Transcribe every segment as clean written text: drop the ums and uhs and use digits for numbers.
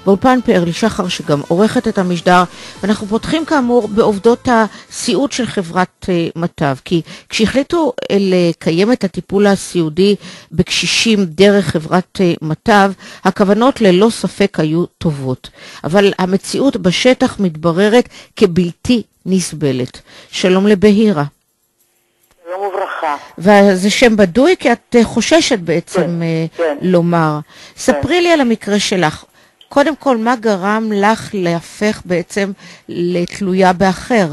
באולפן פארלי שחר שגם עורכת את המשדר, ואנחנו פותחים כאמור בעובדות הסיעוד של חברת מטב, כי כשהחליטו לקיים את הטיפול הסיעודי בקשישים דרך חברת מטב, הכוונות ללא ספק היו טובות, אבל המציאות בשטח מתבררת כבלתי נסבלת. שלום לבהירה. שלום וברכה. וזה שם בדוי כי את חוששת בעצם לומר. ספרי לי על המקרה שלך. קודם כל, מה גרם לך להפך בעצם לתלויה באחר?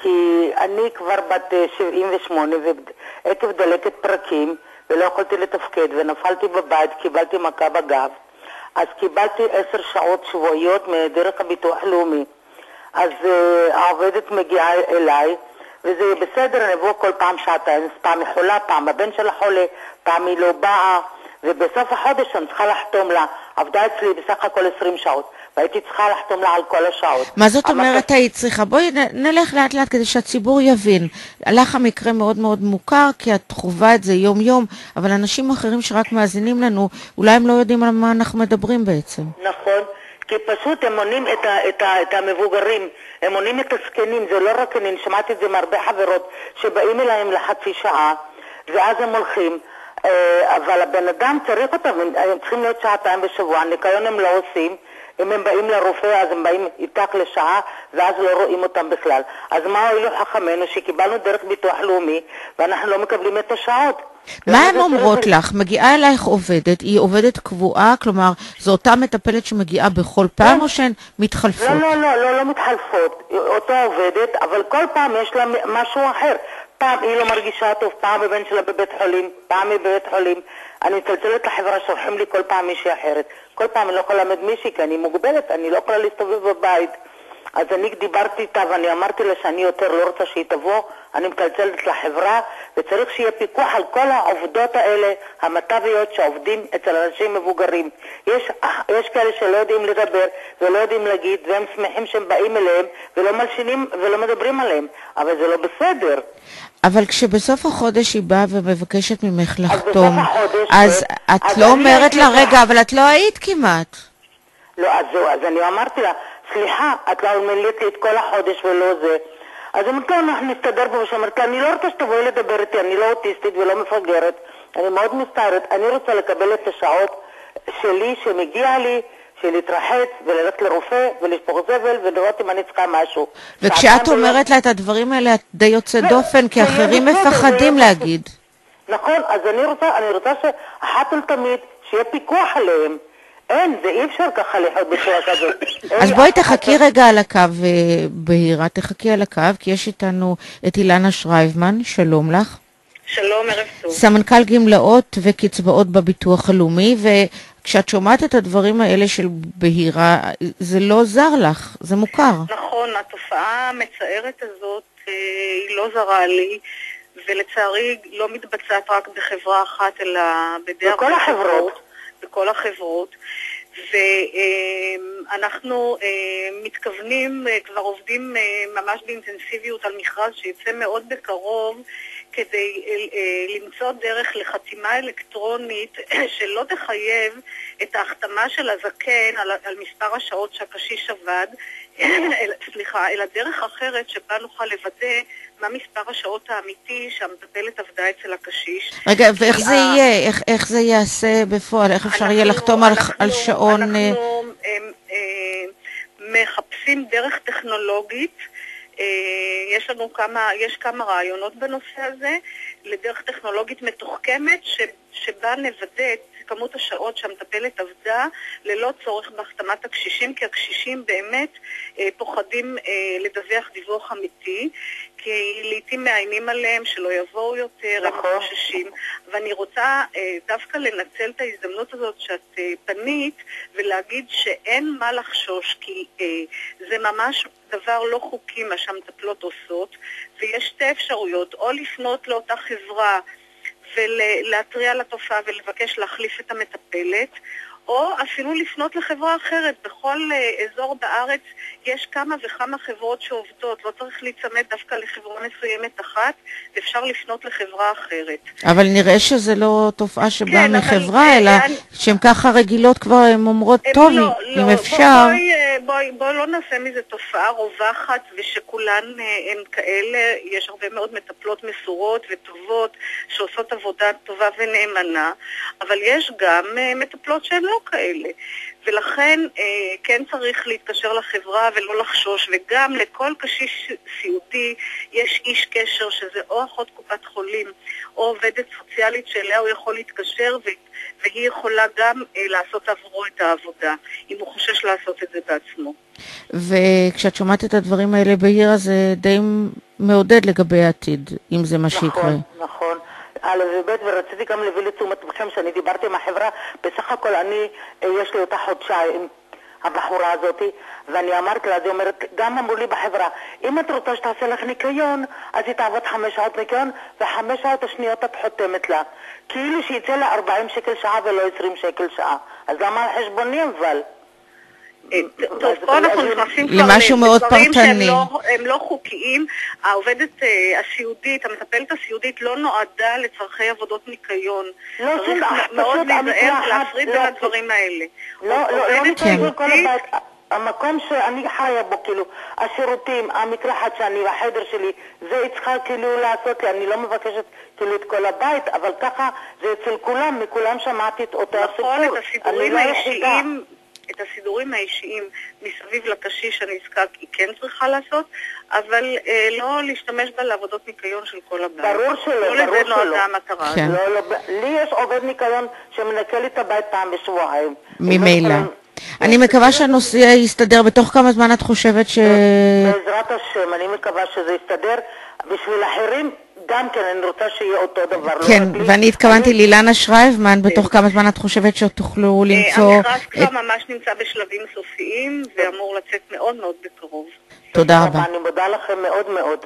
כי אני כבר בת 78 ועקב דלקת פרקים ולא יכולתי לתפקד ונפלתי בבית, קיבלתי מכה בגב. אז קיבלתי 10 שעות שבועיות מדרך הביטוח לאומי. אז העובדת מגיעה אליי וזה בסדר, אני אבוא כל פעם שעתיים, פעם היא חולה, פעם הבן שלה חולה, פעם היא לא באה, ובסוף החודש אני צריכה לחתום לה. עבדה אצלי בסך הכל 20 שעות, והייתי צריכה לחתום לה על כל השעות. מה זאת אומרת היית צריכה? בואי נלך לאט לאט כדי שהציבור יבין. לך המקרה מאוד מאוד מוכר, כי את חווה את זה יום יום, אבל אנשים אחרים שרק מאזינים לנו, אולי הם לא יודעים על מה אנחנו מדברים בעצם. נכון. כי פשוט הם מונים את המבוגרים, הם מונים את הזקנים, זה לא רק אני שמעתי את זה מהרבה חברות שבאים אליהם לחצי שעה ואז הם הולכים, אבל הבן אדם צריך אותם, הם צריכים להיות שעתיים בשבוע, ניקיון הם לא עושים, אם הם באים לרופא אז הם באים איתך לשעה ואז לא רואים אותם בכלל. אז מה הועילו חכמינו שקיבלנו דרך ביטוח לאומי ואנחנו לא מקבלים את השעות? מה הן אומרות לך? מגיעה אלייך עובדת, היא עובדת קבועה, כלומר זו אותה מטפלת שמגיעה בכל פעם או שהן מתחלפות? לא מתחלפות, אותה עובדת, אבל כל פעם יש לה משהו אחר. פעם היא לא מרגישה טוב, פעם הבן שלה בבית חולים, פעם היא בבית חולים. אני מצלצלת לחברה, שולחים לי כל פעם מישהי אחרת. כל פעם אני לא יכולה למד מישהי כי אני מוגבלת, אני לא יכולה להסתובב בבית. אז אני דיברתי איתה ואני אמרתי לה שאני יותר לא רוצה שהיא תבוא, אני מצלצלת לחברה וצריך שיהיה פיקוח על כל העובדות האלה, המטביות שעובדים אצל אנשים מבוגרים. יש כאלה שלא יודעים לדבר ולא יודעים להגיד והם שמחים שהם באים אליהם ולא מלשינים ולא מדברים עליהם, אבל זה לא בסדר. אבל כשבסוף החודש היא באה ומבקשת ממך לחתום, אז את לא אומרת לה, רגע, אבל את לא היית כמעט. לא, אז זהו, אז אני אמרתי לה, סליחה, את לא מלאת לי את כל החודש ולא זה. אז אמרתי לה, אנחנו נסתדר פה, ושאמרתי לה, אני לא רוצה שתבואי לדבר איתי, אני לא אוטיסטית ולא מפגרת, אני מאוד מסתערת, אני רוצה לקבל את השעות שלי, שמגיע לי, של להתרחץ וללכת לרופא ולשפוך זבל ולראות אם אני צריכה משהו. וכשאת אומרת לה את הדברים האלה, את די יוצאת דופן, כי אחרים מפחדים להגיד. נכון, אז אני רוצה שאחת ולתמיד, שיהיה פיקוח עליהם. אין, זה אי אפשר ככה לחיות בצורה כזאת. אז בואי תחכי רגע על הקו, בהירה, תחכי על הקו, כי יש איתנו את אילנה שרייבמן, שלום לך. שלום, ערב טוב. סמנכ"ל גמלאות וקצבאות בביטוח הלאומי, וכשאת שומעת את הדברים האלה של בהירה, זה לא זר לך, זה מוכר. נכון, התופעה המצערת הזאת היא לא זרה לי, ולצערי לא מתבצעת רק בחברה אחת, אלא בכל החברות. בכל החברות, ואנחנו מתכוונים, כבר עובדים ממש באינטנסיביות על מכרז שיצא מאוד בקרוב, כדי למצוא דרך לחתימה אלקטרונית שלא תחייב את ההחתמה של הזקן על מספר השעות שהקשיש עבד, אלא דרך אחרת שבה נוכל לוודא מה מספר השעות האמיתי שהמטפלת עבדה אצל הקשיש. רגע, ואיך זה יהיה? איך זה יעשה בפועל? איך אפשר יהיה לחתום על שעון? אנחנו מחפשים דרך טכנולוגית, יש כמה רעיונות בנושא הזה, לדרך טכנולוגית מתוחכמת שבה נוודא את כמות השעות שהמטפלת עבדה ללא צורך בהחתמת הקשישים, כי הקשישים באמת פוחדים לדווח דיווח אמיתי, כי לעתים מאיימים עליהם שלא יבואו יותר, הם חוששים. ואני רוצה דווקא לנצל את ההזדמנות הזאת שאת פנית ולהגיד שאין מה לחשוש, כי זה ממש דבר לא חוקי מה שהמטפלות עושות, ויש שתי אפשרויות, או לפנות לאותה חברה ולהטריע לתופעה ולבקש להחליף את המטפלת, או אפילו לפנות לחברה אחרת. בכל אזור בארץ יש כמה וכמה חברות שעובדות, לא צריך להיצמד דווקא לחברה מסוימת אחת, אפשר לפנות לחברה אחרת. אבל נראה שזה לא תופעה שבאה כן, מחברה, אלא שהן ככה רגילות כבר, הן אומרות, טוב, אם אפשר. בואי לא נעשה מזה תופעה רווחת ושכולן הן כאלה. יש הרבה מאוד מטפלות מסורות וטובות שעושות עבודה טובה ונאמנה, אבל יש גם מטפלות שהן לא כאלה. ולכן כן צריך להתקשר לחברה ולא לחשוש, וגם לכל קשיש סיעודי יש איש קשר שזה או אחות קופת חולים או עובדת סוציאלית שאליה הוא יכול להתקשר, והיא יכולה גם לעשות עבורו את העבודה, אם הוא חושש לעשות את זה בעצמו. וכשאת שומעת את הדברים האלה בעיר, זה די מעודד לגבי העתיד, אם זה מה שיקרה. נכון, נכון. א' וב' ורציתי גם להביא לתשומת לבכם שאני דיברתי עם החברה, בסך הכל יש לי אותה חודשיים, הבחורה הזאת, ואני אמרתי לה, היא אומרת, גם אמרו לי בחברה, אם את רוצה שתעשה לך ניקיון, אז היא תעבוד 5 שעות ניקיון, ו5 שעות השניות את חותמת לה. כאילו שיצא לה 40 שקל שעה ולא 20 שקל שעה. אז למה על חשבוני אבל? טוב, פה אנחנו נכנסים כבר לדברים שהם לא חוקיים. העובדת הסיעודית, המטפלת הסיעודית לא נועדה לצרכי עבודות ניקיון. צריך מאוד להיזהר להפריד בין הדברים האלה. לא ניקיון כל הבית. המקום שאני חיה בו, כאילו, השירותים, המקלחת שאני, החדר שלי, זה היא צריכה כאילו לעשות לי. אני לא מבקשת כאילו את כל הבית, אבל ככה זה אצל כולם, מכולם שמעתי את אותו הסיפור. נכון, את הסידורים האישיים מסביב לקשיש הנזקק היא כן צריכה לעשות, אבל לא להשתמש בה לעבודות ניקיון של כל הבית. ברור שלא, לא לזה נועדה המטרה. כן. לי יש עובד ניקיון שמנקה לי את הבית פעם בשבועיים. ממילא. אני מקווה שהנושא יסתדר. בתוך כמה זמן את חושבת בעזרת השם, אני מקווה שזה יסתדר. בשביל אחרים גם כן, אני רוצה שיהיה אותו דבר. כן, ואני התכוונתי לילנה שרייבמן, בתוך כמה זמן את חושבת שתוכלו למצוא... המכרז כבר ממש נמצא בשלבים סופיים, ואמור לצאת מאוד מאוד בקרוב. תודה רבה. אני מודה לכם מאוד מאוד.